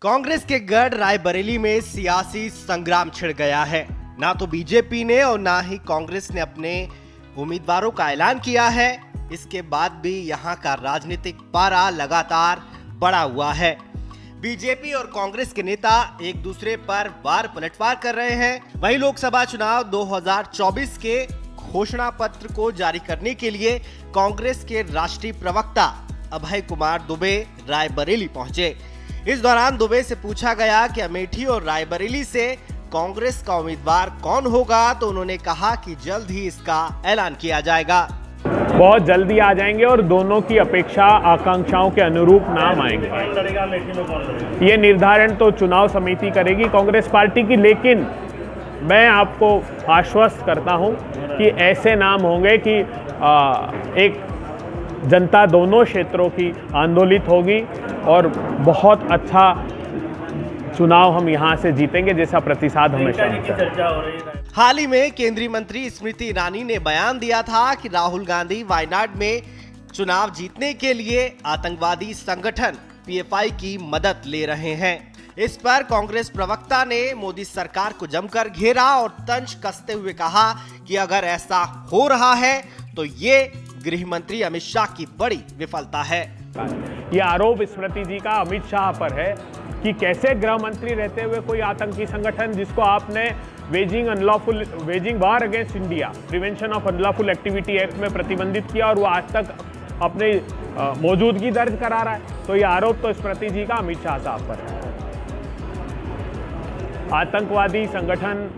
कांग्रेस के गढ़ रायबरेली में सियासी संग्राम छिड़ गया है। ना तो बीजेपी ने और ना ही कांग्रेस ने अपने उम्मीदवारों का ऐलान किया है। इसके बाद भी यहां का राजनीतिक पारा लगातार बढ़ा हुआ है। बीजेपी और कांग्रेस के नेता एक दूसरे पर वार पलटवार कर रहे हैं। वहीं लोकसभा चुनाव 2024 के घोषणा पत्र को जारी करने के लिए कांग्रेस के राष्ट्रीय प्रवक्ता अभय कुमार दुबे रायबरेली पहुंचे। इस दौरान दुबे से पूछा गया कि अमेठी और रायबरेली से कांग्रेस का उम्मीदवार कौन होगा, तो उन्होंने कहा कि जल्द ही इसका ऐलान किया जाएगा। बहुत जल्दी आ जाएंगे और दोनों की अपेक्षा आकांक्षाओं के अनुरूप नाम आएंगे। ये निर्धारण तो चुनाव समिति करेगी कांग्रेस पार्टी की, लेकिन मैं आपको आश्वस्त करता हूं कि ऐसे नाम होंगे कि एक जनता दोनों क्षेत्रों की आंदोलित होगी और बहुत अच्छा चुनाव हम यहां से जीतेंगे, जैसा प्रतिसाद हमेशा मिलता है। हाल ही में केंद्रीय मंत्री स्मृति ईरानी ने बयान दिया था कि राहुल गांधी वायनाड में चुनाव जीतने के लिए आतंकवादी संगठन पीएफआई की मदद ले रहे हैं। इस पर कांग्रेस प्रवक्ता ने मोदी सरकार को जमकर घेरा और तंज कसते हुए कहा कि अगर ऐसा हो रहा है तो ये गृह मंत्री अमित शाह की बड़ी विफलता है। ये आरोप स्मृति जी का अमित शाह पर है कि कैसे गृह मंत्री रहते हुए कोई आतंकी संगठन जिसको आपने waging war against India prevention of unlawful activity act में प्रतिबंधित किया और वो आज तक अपने मौजूदगी दर्ज करा रहा है। तो ये आरोप तो स्मृति जी का अमित शाह साहब पर है। आतंकवादी संगठन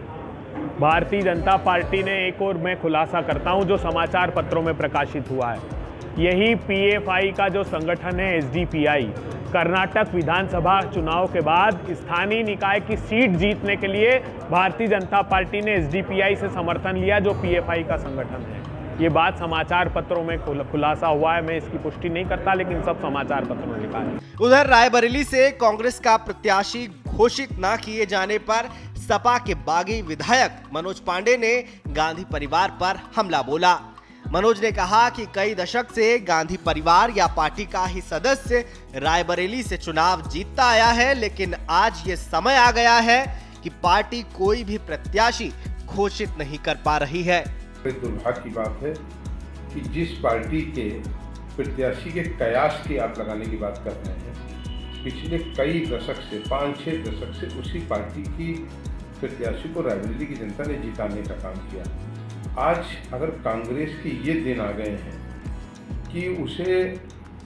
भारतीय जनता पार्टी ने एक और मैं खुलासा करता हूं जो समाचार पत्रों में प्रकाशित हुआ है। यही पीएफआई का जो संगठन है एसडीपीआई, कर्नाटक विधानसभा चुनाव के बाद स्थानीय निकाय की सीट जीतने के लिए भारतीय जनता पार्टी ने एसडीपीआई से समर्थन लिया, जो पीएफआई का संगठन है। ये बात समाचार पत्रों में खुलासा हुआ है। मैं इसकी पुष्टि नहीं करता, लेकिन सब समाचार पत्रों में लिखा है। उधर रायबरेली से कांग्रेस का प्रत्याशी घोषित न किए जाने पर सपा के बागी विधायक मनोज पांडे ने गांधी परिवार पर हमला बोला। मनोज ने कहा कि कई दशक से गांधी परिवार या पार्टी का ही सदस्य रायबरेली से चुनाव जीतता आया है, लेकिन आज ये समय आ गया है कि पार्टी कोई भी प्रत्याशी घोषित नहीं कर पा रही है। दुर्भाग्य की बात है कि जिस पार्टी के प्रत्याशी के कयास की आप लगाने की बात कर रहे हैं, पिछले कई दशक से 5-6 दशक से उसी पार्टी की प्रत्याशी को रायबरेली की जनता ने जिताने का काम किया। आज अगर कांग्रेस के ये दिन आ गए हैं कि उसे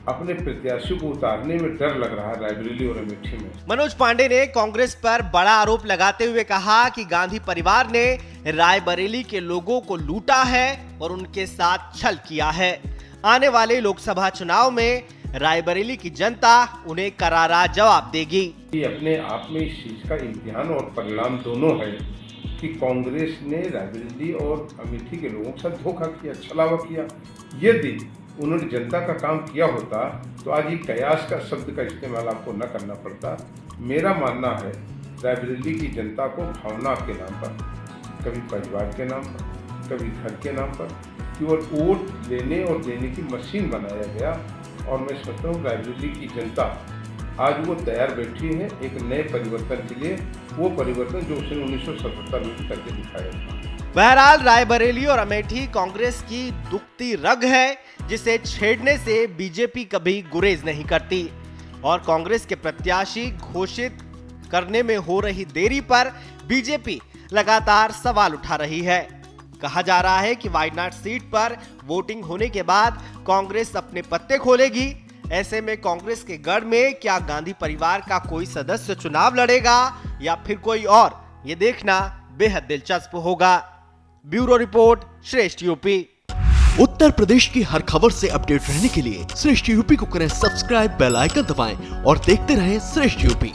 अपने प्रत्याशी को उतारने में डर लग रहा है रायबरेली और अमेठी में। मनोज पांडे ने कांग्रेस पर बड़ा आरोप लगाते हुए कहा कि गांधी परिवार ने रायबरेली के लोगों को लूटा है और उनके साथ छल किया है। आने वाले लोकसभा चुनाव में रायबरेली की जनता उन्हें करारा जवाब देगी। ये अपने आप में इस चीज का इम्तिहान और परिणाम दोनों है कि कांग्रेस ने रायबरेली और अमेठी के लोगों के साथ धोखा किया, छलावा किया। यदि उन्होंने जनता का काम किया होता तो आज ये कयास का शब्द का इस्तेमाल आपको न करना पड़ता। मेरा मानना है रायबरेली की जनता को भावना के नाम पर, कभी परिवार के नाम पर, कभी घर के नाम पर केवल वोट लेने और देने की मशीन बनाया गया। और मैं समझता हूँ रायबरेली की जनता आज वो तैयार बैठी है एक नए परिवर्तन के लिए, वो परिवर्तन जो उसने 1977 में करके दिखाया था। बहरहाल रायबरेली और अमेठी कांग्रेस की दुखती रग है, जिसे छेड़ने से बीजेपी कभी गुरेज नहीं करती। और कांग्रेस के प्रत्याशी घोषित करने में हो रही देरी पर बीजेपी लगातार सवाल उठा रही है। कहा जा रहा है कि वायनाड सीट पर वोटिंग होने के बाद कांग्रेस अपने पत्ते खोलेगी। ऐसे में कांग्रेस के गढ़ में क्या गांधी परिवार का कोई सदस्य चुनाव लड़ेगा या फिर कोई और, ये देखना बेहद दिलचस्प होगा। ब्यूरो रिपोर्ट, श्रेष्ठ यूपी। उत्तर प्रदेश की हर खबर से अपडेट रहने के लिए श्रेष्ठ यूपी को करें सब्सक्राइब, बेल आइकन दबाएं और देखते रहें श्रेष्ठ यूपी।